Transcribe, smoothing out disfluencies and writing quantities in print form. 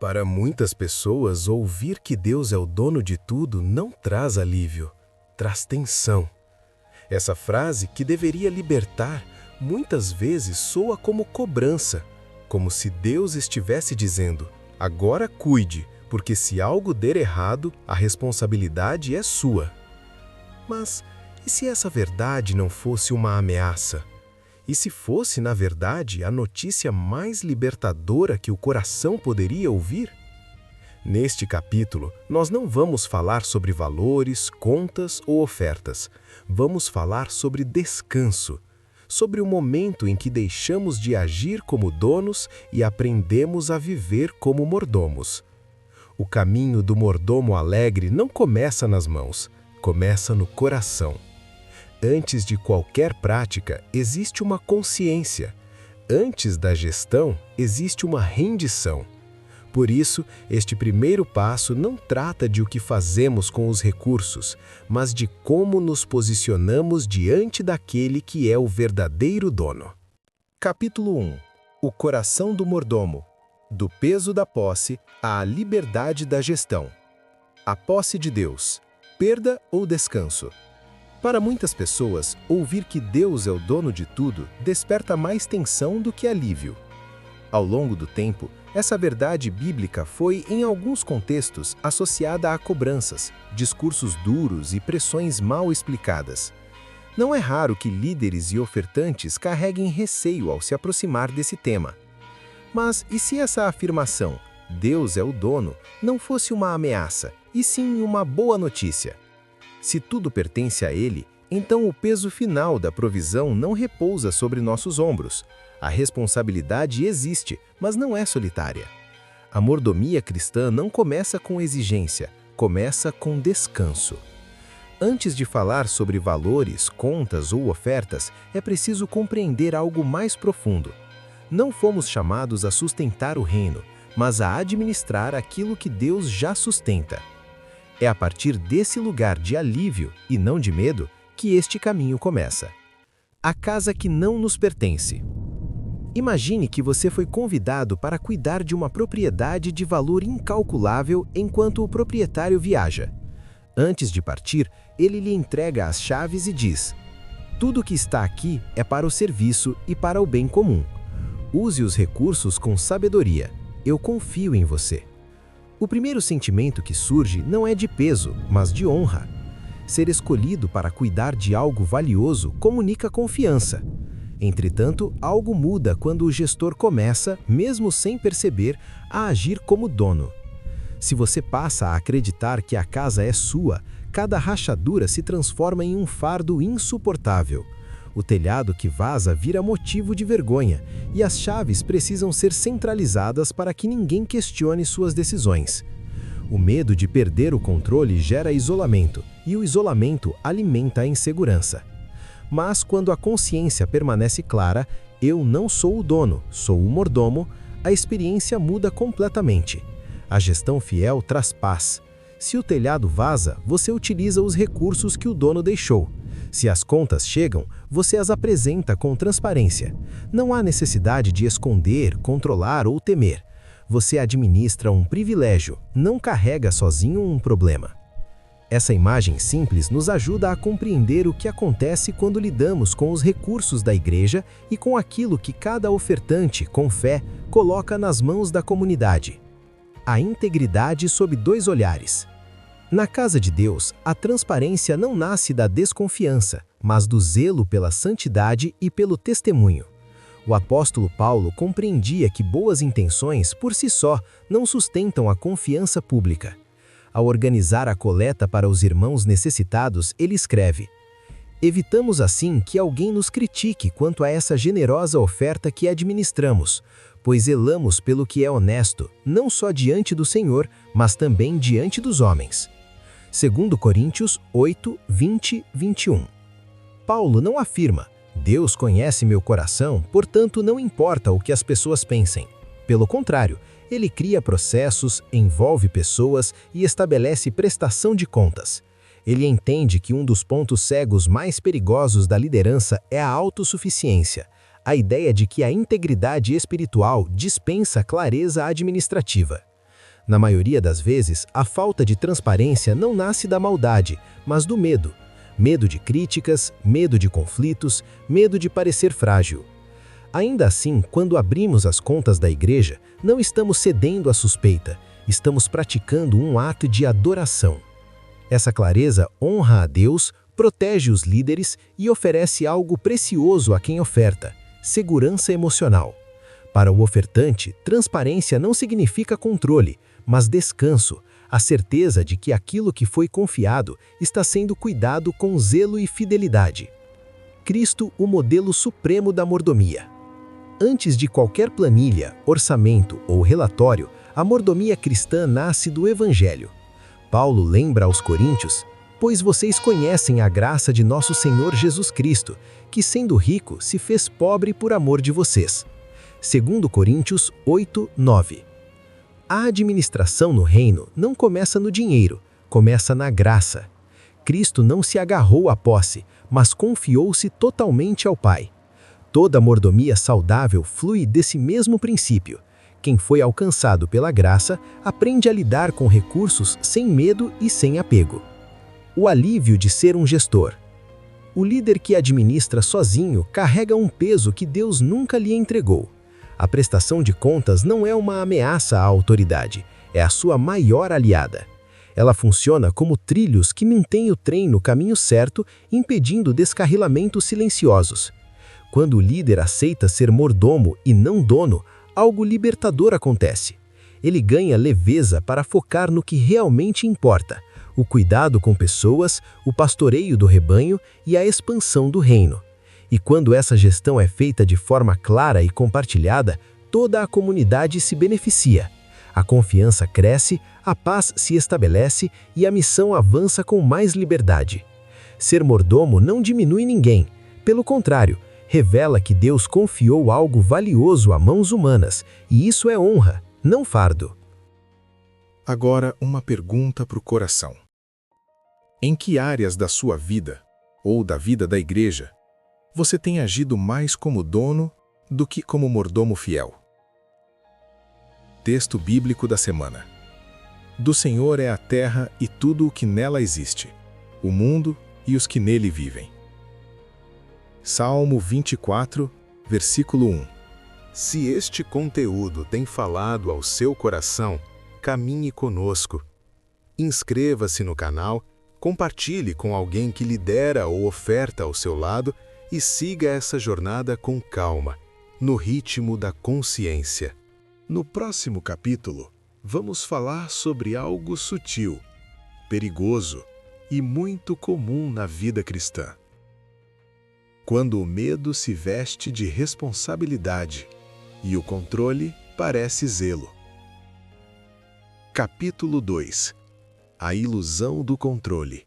Para muitas pessoas, ouvir que Deus é o dono de tudo não traz alívio, traz tensão. Essa frase, que deveria libertar, muitas vezes soa como cobrança, como se Deus estivesse dizendo: agora cuide, porque se algo der errado, a responsabilidade é sua. Mas e se essa verdade não fosse uma ameaça? E se fosse, na verdade, a notícia mais libertadora que o coração poderia ouvir? Neste capítulo, nós não vamos falar sobre valores, contas ou ofertas. Vamos falar sobre descanso, sobre o momento em que deixamos de agir como donos e aprendemos a viver como mordomos. O caminho do mordomo alegre não começa nas mãos, começa no coração. Antes de qualquer prática, existe uma consciência. Antes da gestão, existe uma rendição. Por isso, este primeiro passo não trata de o que fazemos com os recursos, mas de como nos posicionamos diante daquele que é o verdadeiro dono. Capítulo 1. O coração do mordomo. Do peso da posse à liberdade da gestão. A posse de Deus. Perda ou descanso? Para muitas pessoas, ouvir que Deus é o dono de tudo desperta mais tensão do que alívio. Ao longo do tempo, essa verdade bíblica foi, em alguns contextos, associada a cobranças, discursos duros e pressões mal explicadas. Não é raro que líderes e ofertantes carreguem receio ao se aproximar desse tema. Mas e se essa afirmação, Deus é o dono, não fosse uma ameaça, e sim uma boa notícia? Se tudo pertence a Ele, então o peso final da provisão não repousa sobre nossos ombros. A responsabilidade existe, mas não é solitária. A mordomia cristã não começa com exigência, começa com descanso. Antes de falar sobre valores, contas ou ofertas, é preciso compreender algo mais profundo. Não fomos chamados a sustentar o reino, mas a administrar aquilo que Deus já sustenta. É a partir desse lugar de alívio, e não de medo, que este caminho começa. A casa que não nos pertence. Imagine que você foi convidado para cuidar de uma propriedade de valor incalculável enquanto o proprietário viaja. Antes de partir, ele lhe entrega as chaves e diz: tudo que está aqui é para o serviço e para o bem comum. Use os recursos com sabedoria. Eu confio em você. O primeiro sentimento que surge não é de peso, mas de honra. Ser escolhido para cuidar de algo valioso comunica confiança. Entretanto, algo muda quando o gestor começa, mesmo sem perceber, a agir como dono. Se você passa a acreditar que a casa é sua, cada rachadura se transforma em um fardo insuportável. O telhado que vaza vira motivo de vergonha, e as chaves precisam ser centralizadas para que ninguém questione suas decisões. O medo de perder o controle gera isolamento, e o isolamento alimenta a insegurança. Mas quando a consciência permanece clara, eu não sou o dono, sou o mordomo, a experiência muda completamente. A gestão fiel traz paz. Se o telhado vaza, você utiliza os recursos que o dono deixou. Se as contas chegam, você as apresenta com transparência. Não há necessidade de esconder, controlar ou temer. Você administra um privilégio, não carrega sozinho um problema. Essa imagem simples nos ajuda a compreender o que acontece quando lidamos com os recursos da igreja e com aquilo que cada ofertante, com fé, coloca nas mãos da comunidade. A integridade sob dois olhares. Na casa de Deus, a transparência não nasce da desconfiança, mas do zelo pela santidade e pelo testemunho. O apóstolo Paulo compreendia que boas intenções, por si só, não sustentam a confiança pública. Ao organizar a coleta para os irmãos necessitados, ele escreve: evitamos assim que alguém nos critique quanto a essa generosa oferta que administramos, pois zelamos pelo que é honesto, não só diante do Senhor, mas também diante dos homens. 2 Coríntios 8, 20, 21. Paulo não afirma: Deus conhece meu coração, portanto não importa o que as pessoas pensem. Pelo contrário, ele cria processos, envolve pessoas e estabelece prestação de contas. Ele entende que um dos pontos cegos mais perigosos da liderança é a autossuficiência, a ideia de que a integridade espiritual dispensa clareza administrativa. Na maioria das vezes, a falta de transparência não nasce da maldade, mas do medo. Medo de críticas, medo de conflitos, medo de parecer frágil. Ainda assim, quando abrimos as contas da igreja, não estamos cedendo à suspeita, estamos praticando um ato de adoração. Essa clareza honra a Deus, protege os líderes e oferece algo precioso a quem oferta: segurança emocional. Para o ofertante, transparência não significa controle, mas descanso, a certeza de que aquilo que foi confiado está sendo cuidado com zelo e fidelidade. Cristo, o modelo supremo da mordomia. Antes de qualquer planilha, orçamento ou relatório, a mordomia cristã nasce do Evangelho. Paulo lembra aos Coríntios: pois vocês conhecem a graça de nosso Senhor Jesus Cristo, que sendo rico se fez pobre por amor de vocês. 2 Coríntios 8, 9. A administração no reino não começa no dinheiro, começa na graça. Cristo não se agarrou à posse, mas confiou-se totalmente ao Pai. Toda mordomia saudável flui desse mesmo princípio. Quem foi alcançado pela graça aprende a lidar com recursos sem medo e sem apego. O alívio de ser um gestor. O líder que administra sozinho carrega um peso que Deus nunca lhe entregou. A prestação de contas não é uma ameaça à autoridade, é a sua maior aliada. Ela funciona como trilhos que mantêm o trem no caminho certo, impedindo descarrilamentos silenciosos. Quando o líder aceita ser mordomo e não dono, algo libertador acontece. Ele ganha leveza para focar no que realmente importa: o cuidado com pessoas, o pastoreio do rebanho e a expansão do reino. E quando essa gestão é feita de forma clara e compartilhada, toda a comunidade se beneficia. A confiança cresce, a paz se estabelece e a missão avança com mais liberdade. Ser mordomo não diminui ninguém. Pelo contrário, revela que Deus confiou algo valioso a mãos humanas, e isso é honra, não fardo. Agora, uma pergunta para o coração. Em que áreas da sua vida, ou da vida da igreja, você tem agido mais como dono do que como mordomo fiel? Texto bíblico da semana. Do Senhor é a terra e tudo o que nela existe, o mundo e os que nele vivem. Salmo 24, versículo 1. Se este conteúdo tem falado ao seu coração, caminhe conosco. Inscreva-se no canal, compartilhe com alguém que lidera ou oferta ao seu lado e siga essa jornada com calma, no ritmo da consciência. No próximo capítulo, vamos falar sobre algo sutil, perigoso e muito comum na vida cristã. Quando o medo se veste de responsabilidade e o controle parece zelo. Capítulo 2. A ilusão do controle.